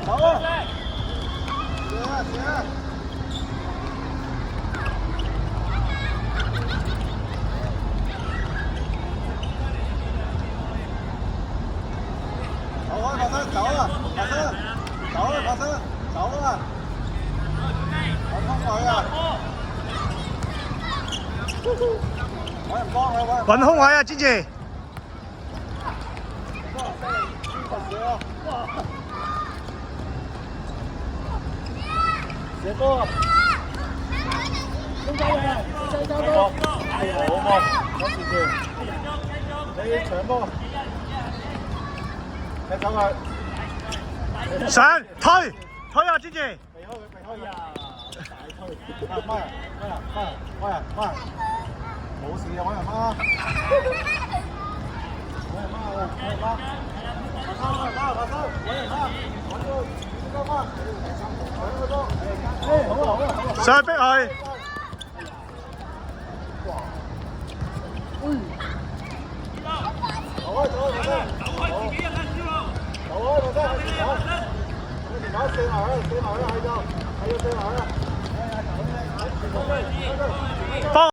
走啊！行。走啊，發生，走啊，發生，走啊，發生，走啊！揾空位啊！揾人幫佢，揾空位啊，堅持。射波！中間嘅，中間波！哎呀，好波！攞住住，你長波，踢走佢。上推啊，堅持。避開呀！大推，孖人，冇事啊，揾人孖。揾人孖啊！揾人孖！發生，揾人孖！揾個中間孖，兩個多。好啊！上去逼佢。哇！走啊！四埋去，係就，係要四埋去。